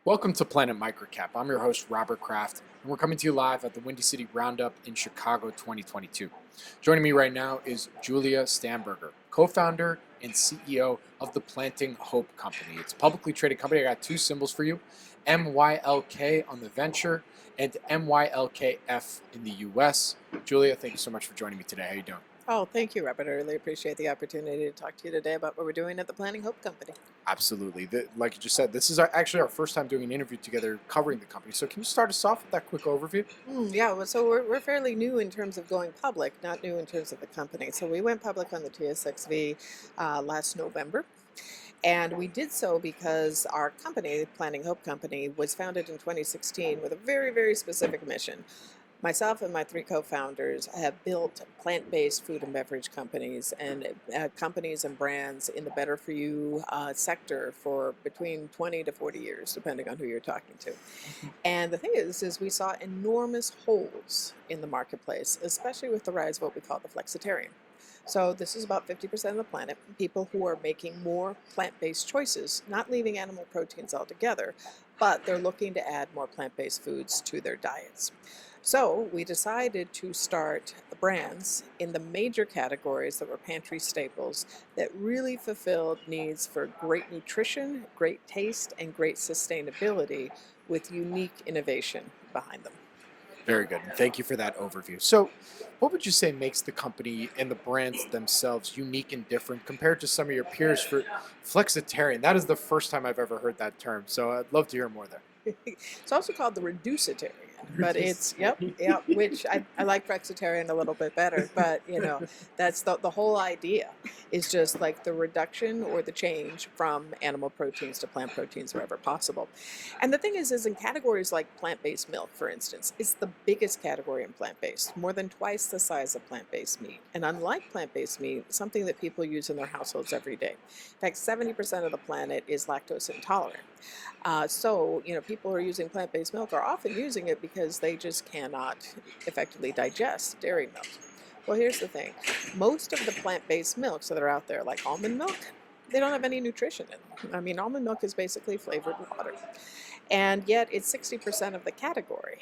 Welcome to Planet MicroCap. I'm your host, Robert Kraft, and we're coming to you live at the Windy City Roundup in Chicago 2022. Joining me right now is Julia Stamberger, co-founder and CEO of the Planting Hope Company. It's a publicly traded company. I got two symbols for you, MYLK on the venture and MYLKF in the US. Julia, thank you so much for joining me today. How you doing? Oh, thank you, Robert. I really appreciate the opportunity to talk to you today about what we're doing at the Planting Hope Company. Absolutely. Like you just said, this is actually our first time doing an interview together covering the company. So can you start us off with that quick overview? So we're fairly new in terms of going public, not new in terms of the company. So we went public on the TSX-V last November. And we did so because our company, Planting Hope Company, was founded in 2016 with a very, very specific mission. Myself and my three co-founders have built plant-based food and beverage companies and companies and brands in the better for you sector for between 20 to 40 years, depending on who you're talking to. And the thing is we saw enormous holes in the marketplace, especially with the rise of what we call the flexitarian. So this is about 50% of the planet, people who are making more plant-based choices, not leaving animal proteins altogether, but they're looking to add more plant-based foods to their diets. So we decided to start the brands in the major categories that were pantry staples that really fulfilled needs for great nutrition, great taste, and great sustainability with unique innovation behind them. Very good. Thank you for that overview. So, what would you say makes the company and the brands themselves unique and different compared to some of your peers for flexitarian? That is the first time I've ever heard that term. So, I'd love to hear more there. It's also called the reducitarian, but it's, yep, which I like flexitarian a little bit better, but that's the whole idea is just like the reduction or the change from animal proteins to plant proteins wherever possible. And the thing is in categories like plant-based milk, for instance, it's the biggest category in plant-based, more than twice the size of plant-based meat. And unlike plant-based meat, something that people use in their households every day. In fact, 70% of the planet is lactose intolerant. So people who are using plant-based milk are often using it because they just cannot effectively digest dairy milk. Well, here's the thing. Most of the plant-based milks that are out there, like almond milk, they don't have any nutrition in them. I mean, almond milk is basically flavored water. And yet it's 60% of the category.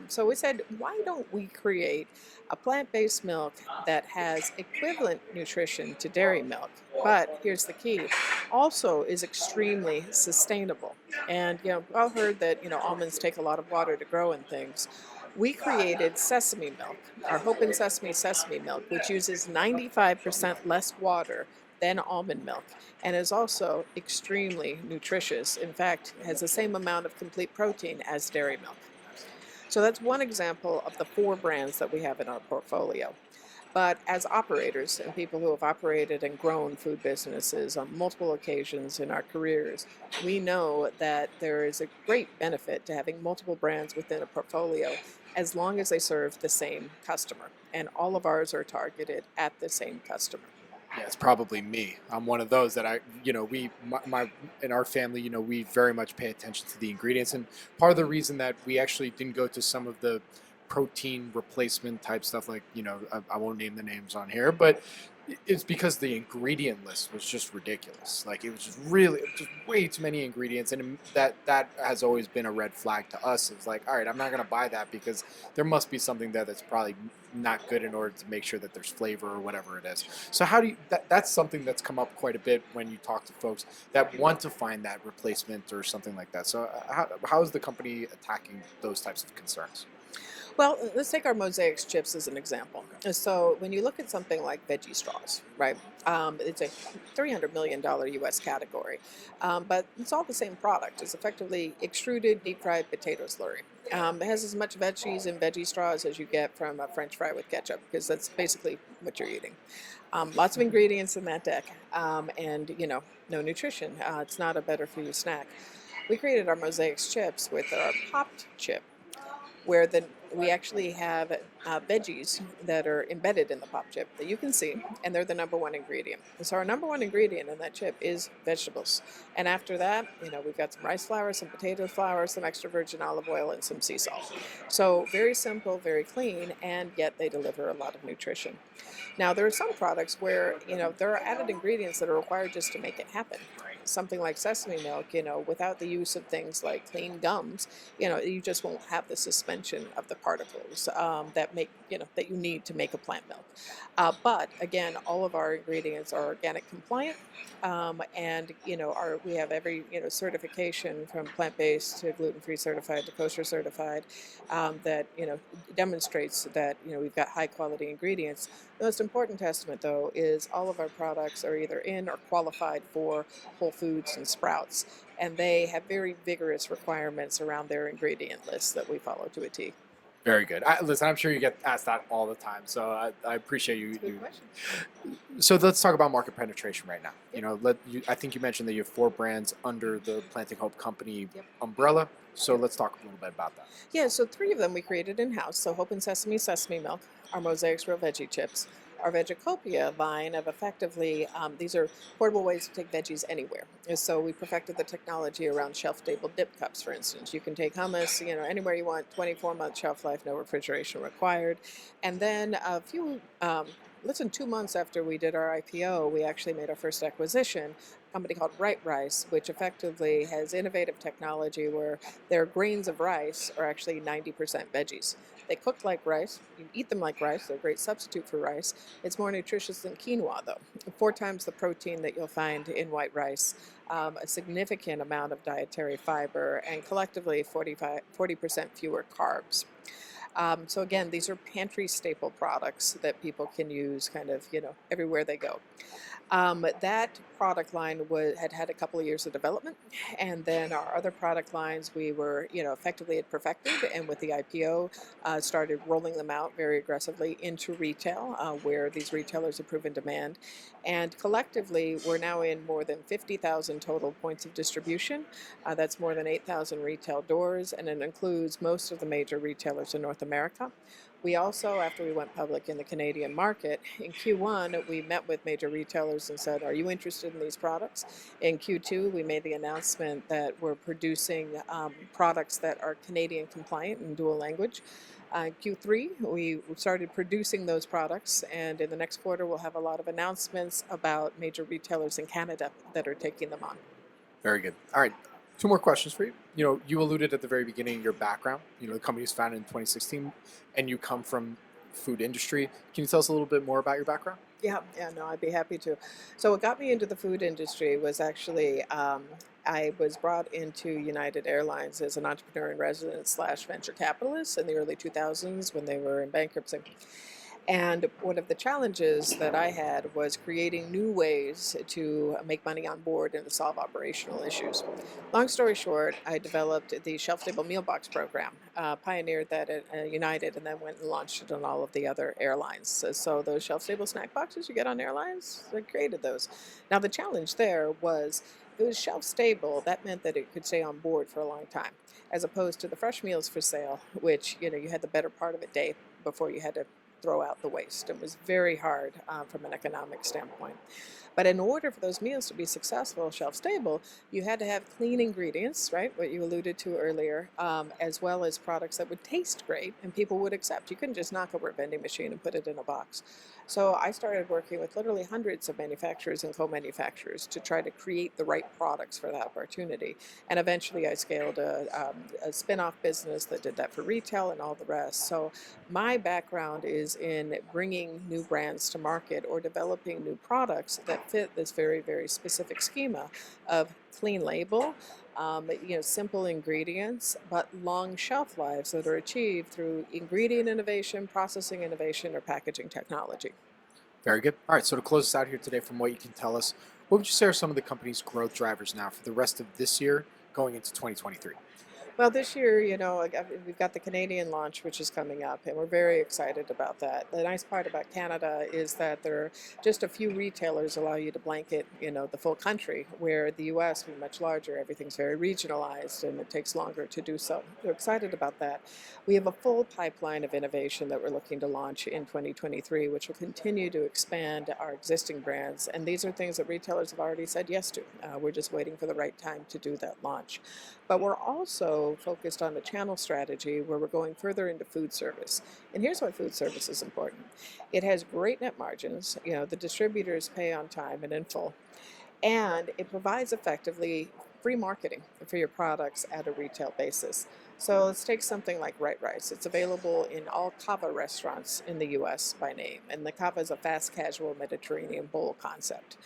So we said, why don't we create a plant-based milk that has equivalent nutrition to dairy milk, but here's the key, also is extremely sustainable. And we've all heard that almonds take a lot of water to grow and things. We created sesame milk, our Hope and Sesame milk, which uses 95% less water than almond milk, and is also extremely nutritious. In fact, has the same amount of complete protein as dairy milk. So that's one example of the 4 brands that we have in our portfolio. But as operators and people who have operated and grown food businesses on multiple occasions in our careers, we know that there is a great benefit to having multiple brands within a portfolio as long as they serve the same customer. And all of ours are targeted at the same customer. Yeah, it's probably me. I'm one of those that in our family, we very much pay attention to the ingredients. And part of the reason that we actually didn't go to some of the protein replacement type stuff, like, I won't name the names on here, but it's because the ingredient list was just ridiculous. Like, it was just way too many ingredients, and that has always been a red flag to us. It's like, all right, I'm not going to buy that because there must be something there that's probably not good in order to make sure that there's flavor or whatever it is. So how do you, that's something that's come up quite a bit when you talk to folks that want to find that replacement or something like that. So how is the company attacking those types of concerns? Well, let's take our mosaics chips as an example. So when you look at something like veggie straws, right, it's a $300 million US category, but it's all the same product. It's effectively extruded, deep-fried potato slurry. It has as much veggies in veggie straws as you get from a French fry with ketchup, because that's basically what you're eating. Lots of ingredients in that deck, and no nutrition. It's not a better-for-you snack. We created our mosaics chips with our popped chip, where we actually have veggies that are embedded in the pop chip that you can see, and they're the number 1 ingredient. So our number 1 ingredient in that chip is vegetables. And after that, we've got some rice flour, some potato flour, some extra virgin olive oil, and some sea salt. So very simple, very clean, and yet they deliver a lot of nutrition. Now, there are some products where, there are added ingredients that are required just to make it happen. something like sesame milk, without the use of things like clean gums, you just won't have the suspension of the particles that make, that you need to make a plant milk. But again, all of our ingredients are organic compliant, and we have every certification from plant-based to gluten-free certified to kosher certified that demonstrates that we've got high-quality ingredients. The most important testament, though, is all of our products are either in or qualified for Whole Foods and Sprouts, and they have very vigorous requirements around their ingredient lists that we follow to a T. Very good. Listen, I'm sure you get asked that all the time, so I appreciate you. Good question. So let's talk about market penetration right now. Yep. I think you mentioned that you have 4 brands under the Planting Hope Company Yep. umbrella. So let's talk a little bit about that. Yeah, so 3 of them we created in-house. So Hope and Sesame milk, our Mosaics Real Veggie Chips, our Vegicopia line of effectively, these are portable ways to take veggies anywhere. And so we perfected the technology around shelf-stable dip cups, for instance. You can take hummus, anywhere you want, 24-month shelf life, no refrigeration required. And then a few, less than 2 months after we did our IPO, we actually made our first acquisition, a company called Right Rice, which effectively has innovative technology where their grains of rice are actually 90% veggies. They cook like rice. You eat them like rice. They're a great substitute for rice. It's more nutritious than quinoa, though. 4 times the protein that you'll find in white rice, a significant amount of dietary fiber, and collectively 40% fewer carbs. So again, these are pantry staple products that people can use kind of, everywhere they go. That product line had a couple of years of development, and then our other product lines we were, effectively had perfected, and with the IPO, started rolling them out very aggressively into retail, where these retailers have proven demand. And collectively, we're now in more than 50,000 total points of distribution. That's more than 8,000 retail doors, and it includes most of the major retailers in North America. We also, after we went public in the Canadian market, in Q1, we met with major retailers and said, are you interested in these products? In Q2, we made the announcement that we're producing products that are Canadian compliant and dual language. Q3, we started producing those products, and in the next quarter, we'll have a lot of announcements about major retailers in Canada that are taking them on. Very good. All right. 2 more questions for you. You alluded at the very beginning your background. The company was founded in 2016, and you come from food industry. Can you tell us a little bit more about your background? Yeah, no, I'd be happy to. So what got me into the food industry was actually I was brought into United Airlines as an entrepreneur in residence / venture capitalist in the early 2000s when they were in bankruptcy. And one of the challenges that I had was creating new ways to make money on board and to solve operational issues. Long story short, I developed the shelf-stable meal box program, pioneered that at United, and then went and launched it on all of the other airlines. So those shelf-stable snack boxes you get on airlines, I created those. Now the challenge there was if it was shelf-stable, that meant that it could stay on board for a long time, as opposed to the fresh meals for sale, which you had the better part of a day before you had to throw out the waste. It was very hard from an economic standpoint. But in order for those meals to be successful, shelf-stable, you had to have clean ingredients, right, what you alluded to earlier, as well as products that would taste great and people would accept. You couldn't just knock over a vending machine and put it in a box. So I started working with literally hundreds of manufacturers and co-manufacturers to try to create the right products for that opportunity. And eventually I scaled a spin-off business that did that for retail and all the rest. So my background is in bringing new brands to market or developing new products that fit this very, very specific schema of clean label, simple ingredients, but long shelf lives that are achieved through ingredient innovation, processing innovation, or packaging technology. Very good. All right, so to close us out here today, from what you can tell us, what would you say are some of the company's growth drivers now for the rest of this year going into 2023? Well, this year, we've got the Canadian launch, which is coming up, and we're very excited about that. The nice part about Canada is that there are just a few retailers allow you to blanket, the full country, where the U.S. is much larger. Everything's very regionalized, and it takes longer to do so. We're excited about that. We have a full pipeline of innovation that we're looking to launch in 2023, which will continue to expand our existing brands, and these are things that retailers have already said yes to. We're just waiting for the right time to do that launch. But we're also focused on a channel strategy where we're going further into food service. And here's why food service is important. It has great net margins. The distributors pay on time and in full. and it provides effectively free marketing for your products at a retail basis. So let's take something like Right Rice. It's available in all Kava restaurants in the US by name, and the Kava is a fast casual Mediterranean bowl concept.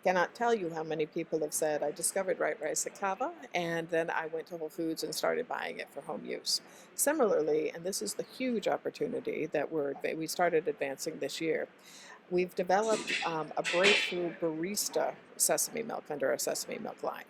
Cannot tell you how many people have said, I discovered Right Rice at Kava, and then I went to Whole Foods and started buying it for home use. Similarly, and this is the huge opportunity that we started advancing this year, we've developed a breakthrough barista sesame milk under our sesame milk line.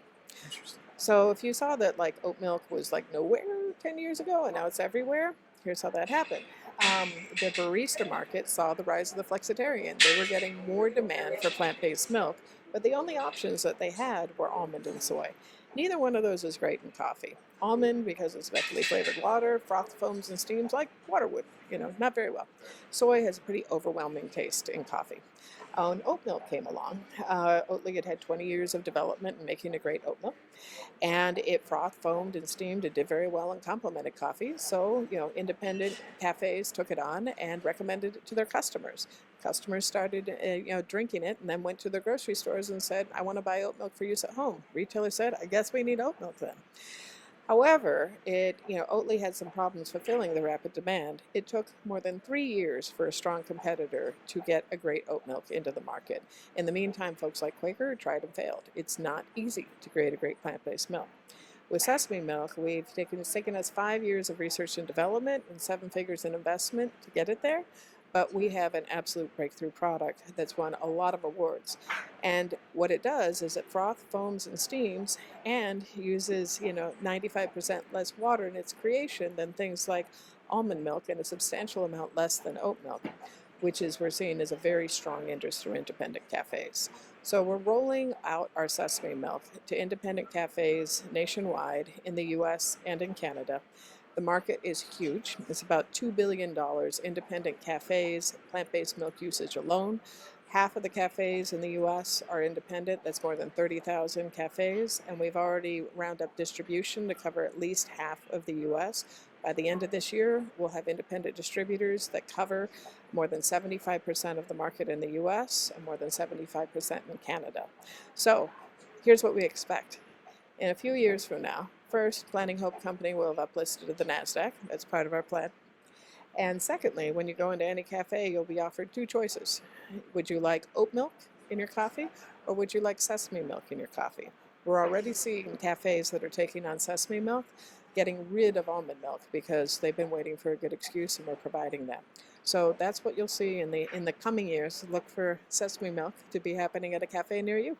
Interesting. So if you saw that like oat milk was like nowhere 10 years ago and now it's everywhere, here's how that happened. The barista market saw the rise of the flexitarian. They were getting more demand for plant-based milk, but the only options that they had were almond and soy. Neither one of those is great in coffee. Almond, because it's vectorly flavored water, froth foams and steams like water would, not very well. Soy has a pretty overwhelming taste in coffee. When oat milk came along, Oatly had 20 years of development in making a great oat milk, and it frothed, foamed, and steamed. It did very well and complemented coffee. So, independent cafes took it on and recommended it to their customers. Customers started, drinking it, and then went to their grocery stores and said, "I want to buy oat milk for use at home." Retailer said, "I guess we need oat milk then." However, Oatly had some problems fulfilling the rapid demand. It took more than 3 years for a strong competitor to get a great oat milk into the market. In the meantime, folks like Quaker tried and failed. It's not easy to create a great plant-based milk. With sesame milk, it's taken us 5 years of research and development and 7 figures in investment to get it there. But we have an absolute breakthrough product that's won a lot of awards. And what it does is it froth, foams, and steams and uses, 95% less water in its creation than things like almond milk and a substantial amount less than oat milk, which we're seeing as a very strong interest through independent cafes. So we're rolling out our sesame milk to independent cafes nationwide in the US and in Canada. The market is huge. It's about $2 billion. Independent cafes, plant-based milk usage alone. Half of the cafes in the U.S. are independent. That's more than 30,000 cafes. And we've already rounded up distribution to cover at least half of the U.S. By the end of this year, we'll have independent distributors that cover more than 75% of the market in the U.S. and more than 75% in Canada. So here's what we expect. In a few years from now, first, Planting Hope Company will have uplisted to the NASDAQ. That's part of our plan. And secondly, when you go into any cafe, you'll be offered 2 choices. Would you like oat milk in your coffee, or would you like sesame milk in your coffee? We're already seeing cafes that are taking on sesame milk getting rid of almond milk because they've been waiting for a good excuse, and we're providing that. So that's what you'll see in the coming years. Look for sesame milk to be happening at a cafe near you.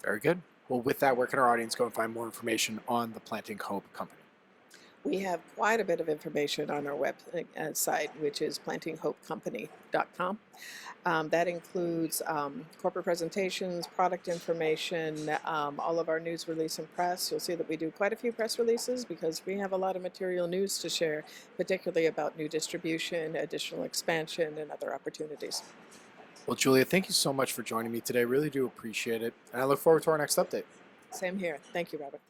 Very good. Well, with that, where can our audience go and find more information on the Planting Hope Company? We have quite a bit of information on our website, which is plantinghopecompany.com. That includes corporate presentations, product information, all of our news release and press. You'll see that we do quite a few press releases because we have a lot of material news to share, particularly about new distribution, additional expansion, and other opportunities. Well, Julia, thank you so much for joining me today. Really do appreciate it. And I look forward to our next update. Same here. Thank you, Robert.